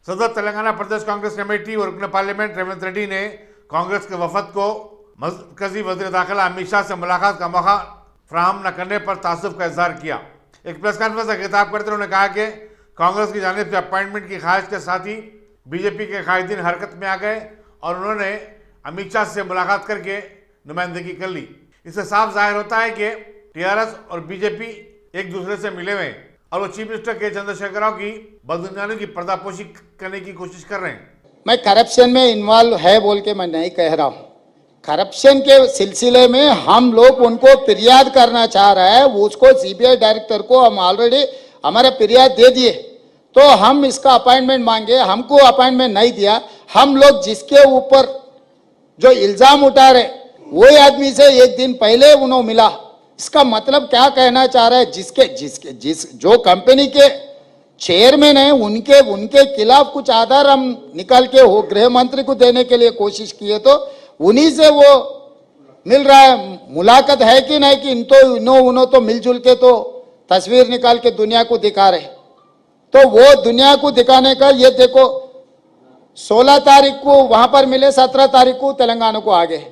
सदर तेलंगाना प्रदेश कांग्रेस कमेटी और रुकन पार्लियामेंट रेवंत रेड्डी ने कांग्रेस के वफद को मरकजी वज़ीर दाखिला अमित शाह से मुलाकात का मौका फराहम न करने पर तासुब का इजहार किया। एक प्रेस कॉन्फ्रेंस से खिताब करते उन्होंने कहा कि कांग्रेस की जानिब से अपॉइंटमेंट की ख्वाहिश के साथ ही बीजेपी के कायदीन हरकत में आ गए और उन्होंने अमित शाह से मुलाकात करके नुमाइंदगी कर ली। इससे साफ जाहिर होता है कि टीआरएस और बीजेपी एक दूसरे से मिले हुए हैं और वो चीफ मिनिस्टर के चंद्रशेखर राव की बदगुमानी की पर्दापोशी करने की कोशिश कर रहे हैं। मैं करप्शन में इन्वॉल्व है बोल के मैं नहीं कह रहा हूँ। करप्शन के सिलसिले में हम लोग उनको फिरियाद करना चाह रहा है, उसको सीबीआई डायरेक्टर को हम ऑलरेडी हमारा फिरियाद दे दिए, तो हम इसका अपॉइंटमेंट मांगे, हमको अपॉइंटमेंट नहीं दिया। हम लोग जिसके ऊपर जो इल्जाम उठा रहे वही आदमी से एक दिन पहले उन्होंने मिला। इसका मतलब क्या कहना चाह रहा है, जो कंपनी के चेयरमैन है उनके खिलाफ कुछ आधार हम निकाल के वो गृह मंत्री को देने के लिए कोशिश किए, तो उन्हीं से वो मिल रहा है। मुलाकात है कि नहीं कि इन्हों तो मिलजुल के तो तस्वीर निकाल के दुनिया को दिखा रहे, तो वो दुनिया को दिखाने का ये देखो 16 तारीख को वहां पर मिले, 17 तारीख को तेलंगाना को आ गए।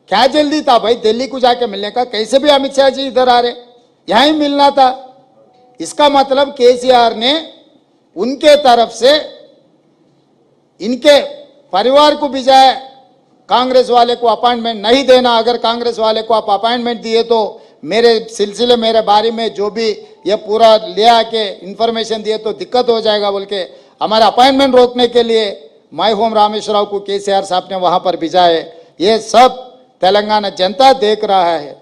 क्या जल्दी था भाई दिल्ली को जाके मिलने का? कैसे भी अमित शाह जी इधर आ रहे, यहां ही मिलना था। इसका मतलब केसीआर ने उनके तरफ से इनके परिवार को भिजाया, कांग्रेस वाले को अपॉइंटमेंट नहीं देना। अगर कांग्रेस वाले को आप अपॉइंटमेंट दिए तो मेरे सिलसिले मेरे बारे में जो भी ये पूरा ले आके इंफॉर्मेशन दिए तो दिक्कत हो जाएगा बोल के हमारा अपॉइंटमेंट रोकने के लिए माय होम रामेश्वर राव को केसीआर साहब ने वहां पर भिजाए। ये सब तेलंगाना जनता देख रहा है।